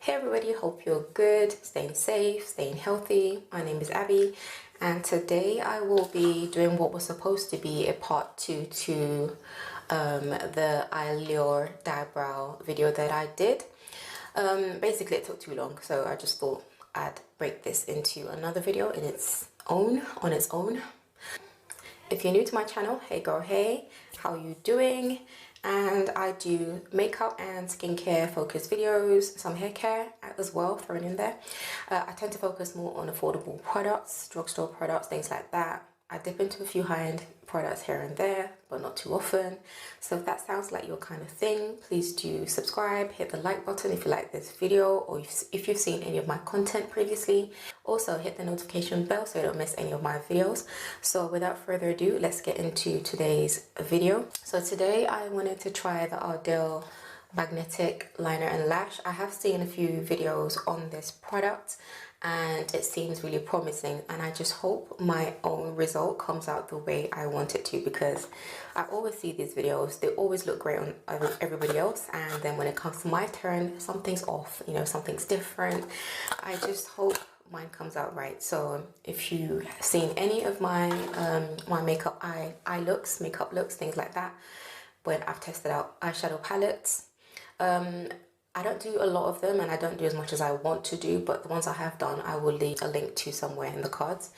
Hey everybody, hope you're good, staying safe, staying healthy. My name is Abby and today I will be doing what was supposed to be a part 2 to the Eyelash eyebrow video that I did. Basically it took too long, so I just thought I'd break this into another video on its own. If you're new to my channel, hey girl, hey, how you doing? And I do makeup and skincare focused videos, some hair care as well thrown in there. I tend to focus more on affordable products, drugstore products, things like that. I dip into a few high-end products here and there, but not too often. So if that sounds like your kind of thing, please do subscribe, hit the like button if you like this video or if you've seen any of my content previously. Also hit the notification bell so you don't miss any of my videos. So without further ado, let's get into today's video. So today I wanted to try the Ardell magnetic liner and lash. I have seen a few videos on this product and it seems really promising, and I just hope my own result comes out the way I want it to, because I always see these videos, they always look great on everybody else, and then when it comes to my turn, something's off, you know, something's different. I just hope mine comes out right. So if you've seen any of my my makeup makeup looks, things like that, when I've tested out eyeshadow palettes, I don't do a lot of them and I don't do as much as I want to do, but the ones I have done, I will leave a link to somewhere in the cards.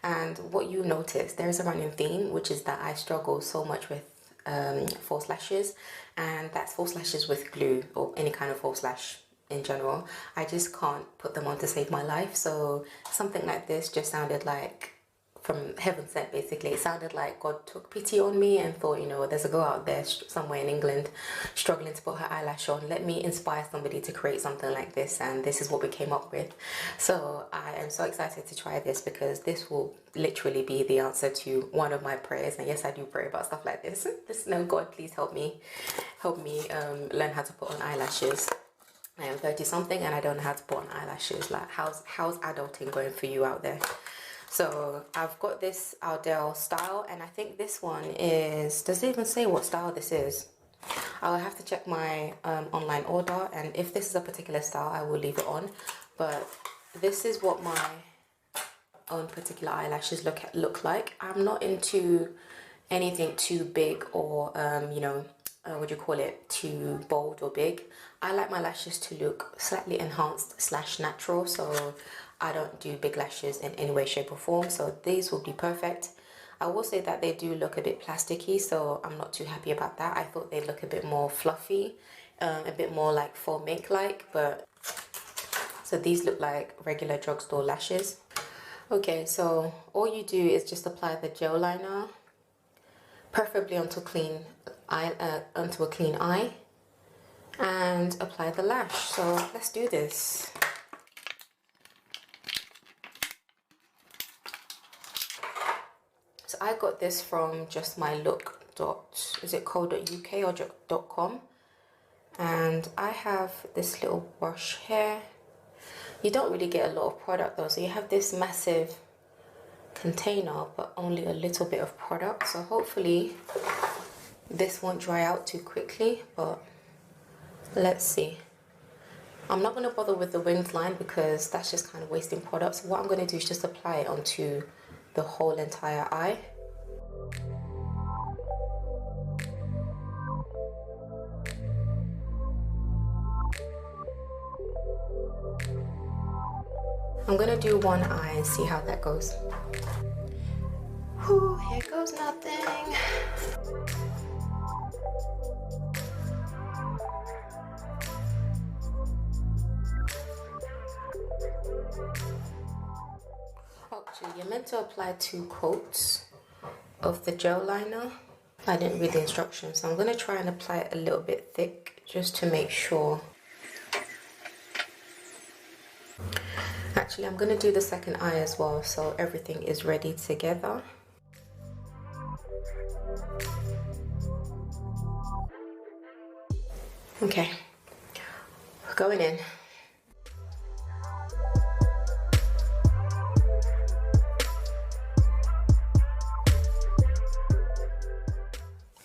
And what you notice, there is a running theme, which is that I struggle so much with false lashes, and that's false lashes with glue or any kind of false lash in general. I just can't put them on to save my life. So something like this just sounded like from heaven sent, basically. It sounded like God took pity on me and thought, you know, there's a girl out there somewhere in England struggling to put her eyelash on. Let me inspire somebody to create something like this, and this is what we came up with. So I am so excited to try this, because this will literally be the answer to one of my prayers. And yes, I do pray about stuff like this. No, God, please help me learn how to put on eyelashes. I am 30 something and I don't know how to put on eyelashes. Like, how's adulting going for you out there? So I've got this Ardell style, and I think this one is, does it even say what style this is? I'll have to check my online order, and if this is a particular style, I will leave it on. But this is what my own particular eyelashes look like. I'm not into anything too big or you know, what do you call it, too bold or big. I like my lashes to look slightly enhanced / natural, so I don't do big lashes in any way, shape or form, so these will be perfect. I will say that they do look a bit plasticky, so I'm not too happy about that. I thought they'd look a bit more fluffy, a bit more like faux mink-like, but so these look like regular drugstore lashes. Okay, so all you do is just apply the gel liner, preferably onto a clean eye, and apply the lash. So let's do this. So I got this from is it .co.uk or .com, and I have this little brush here. You don't really get a lot of product though, so you have this massive container but only a little bit of product, so hopefully this won't dry out too quickly, but let's see. I'm not going to bother with the winged line because that's just kind of wasting product, so what I'm going to do is just apply it onto the whole entire eye. I'm gonna do one eye and see how that goes. Whew, here goes nothing. Actually, you're meant to apply 2 coats of the gel liner. I didn't read the instructions, so I'm going to try and apply it a little bit thick just to make sure. Actually, I'm going to do the second eye as well, so everything is ready together. Okay, going in.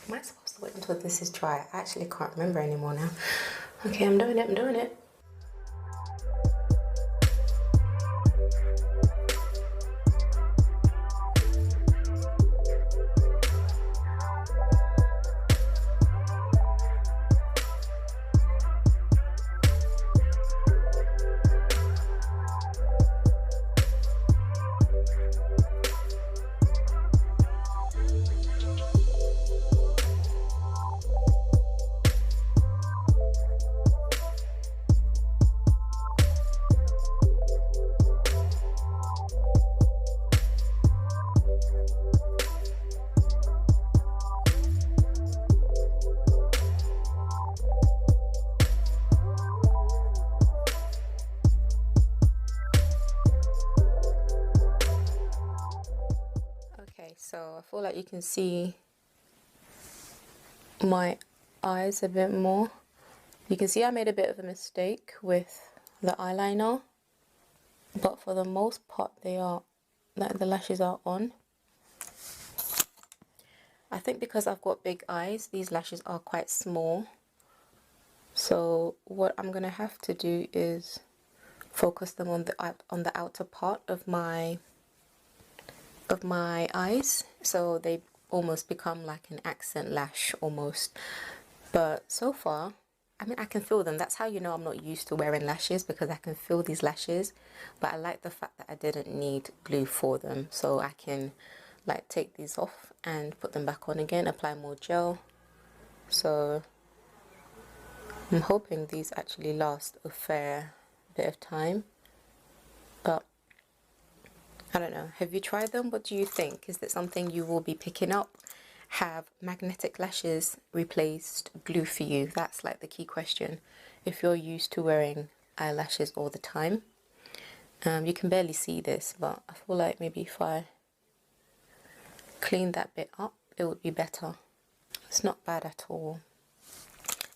Am I supposed to wait until this is dry? I actually can't remember anymore now. Okay, I'm doing it. feel like you can see my eyes a bit more. You can see I made a bit of a mistake with the eyeliner, but for the most part they are, like, the lashes are on. I think because I've got big eyes, these lashes are quite small. So what I'm gonna have to do is focus them on the outer part of my eyes, so they almost become like an accent lash almost. But so far, I mean, I can feel them. That's how you know I'm not used to wearing lashes, because I can feel these lashes. But I like the fact that I didn't need glue for them, so I can like take these off and put them back on again, apply more gel. So I'm hoping these actually last a fair bit of time, but I don't know. Have you tried them? What do you think? Is that something you will be picking up? Have magnetic lashes replaced glue for you? That's like the key question. If you're used to wearing eyelashes all the time, you can barely see this, but I feel like maybe if I clean that bit up, it would be better. It's not bad at all.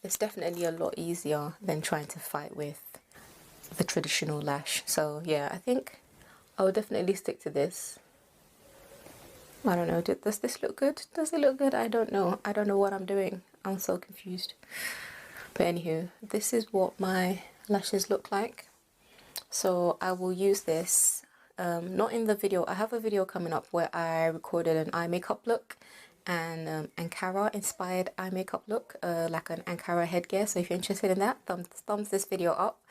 It's definitely a lot easier than trying to fight with the traditional lash. So yeah, I think I would definitely stick to this. I don't know, does this look good? Does it look good? I don't know. I don't know what I'm doing. I'm so confused. But anywho, this is what my lashes look like. So I will use this, not in the video. I have a video coming up where I recorded an eye makeup look and ankara inspired eye makeup look, like an ankara headgear. So if you're interested in that, thumbs this video up,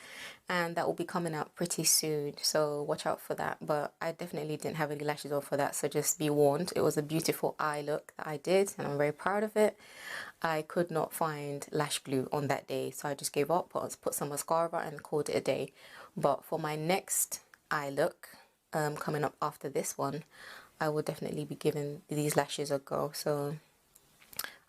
and that will be coming out pretty soon, so watch out for that. But I definitely didn't have any lashes on for that, so just be warned. It was a beautiful eye look that I did, and I'm very proud of it. I could not find lash glue on that day, so I just gave up, put some mascara and called it a day. But for my next eye look, coming up after this one, I will definitely be giving these lashes a go. So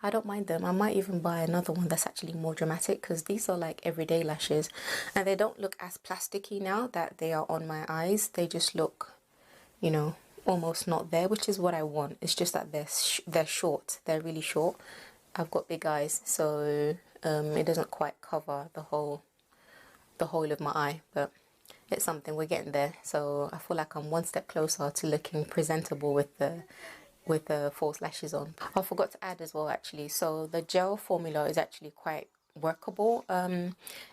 I don't mind them. I might even buy another one that's actually more dramatic, because these are like everyday lashes and they don't look as plasticky now that they are on my eyes. They just look, you know, almost not there, which is what I want. It's just that they're short. They're really short. I've got big eyes, so it doesn't quite cover the whole of my eye, but it's something. We're getting there. So I feel like I'm one step closer to looking presentable with the false lashes on. I forgot to add as well, actually, so the gel formula is actually quite workable.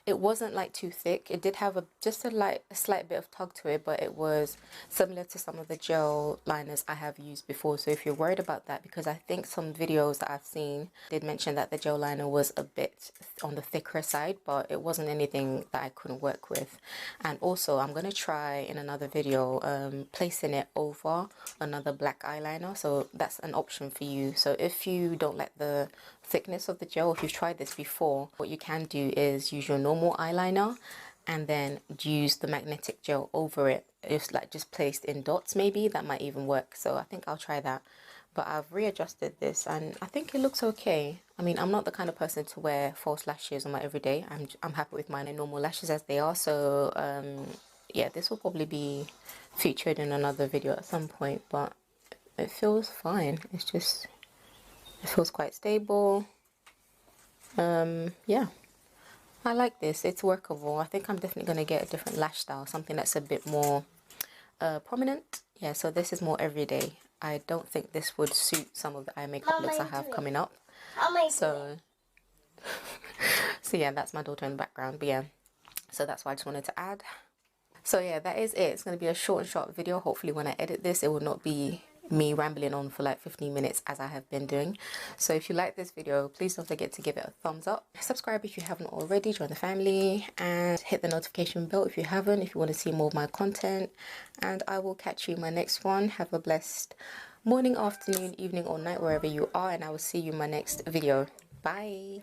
It wasn't like too thick. It did have just a slight bit of tug to it, but it was similar to some of the gel liners I have used before. So if you're worried about that, because I think some videos that I've seen did mention that the gel liner was a bit on the thicker side, but it wasn't anything that I couldn't work with. And also I'm going to try in another video placing it over another black eyeliner, so that's an option for you. So if you don't like the thickness of the gel, if you've tried this before, what you can do is use your normal eyeliner and then use the magnetic gel over it. It's like just placed in dots, maybe that might even work. So I think I'll try that. But I've readjusted this and I think it looks okay. I mean, I'm not the kind of person to wear false lashes on my everyday. I'm happy with my normal lashes as they are. So yeah, this will probably be featured in another video at some point, but it feels fine. It's just, it feels quite stable. Yeah, I like this. It's workable. I think I'm definitely going to get a different lash style, something that's a bit more prominent. Yeah, so this is more everyday. I don't think this would suit some of the eye makeup looks I have coming up. So so yeah, that's my daughter in the background. But yeah, so that's why I just wanted to add. So yeah, that is it. It's going to be a short and sharp video. Hopefully when I edit this, it will not be me rambling on for like 15 minutes as I have been doing. So if you like this video, please don't forget to give it a thumbs up. Subscribe if you haven't already, join the family, and hit the notification bell if you haven't, if you want to see more of my content. And I will catch you in my next one. Have a blessed morning, afternoon, evening, or night, wherever you are, and I will see you in my next video. Bye.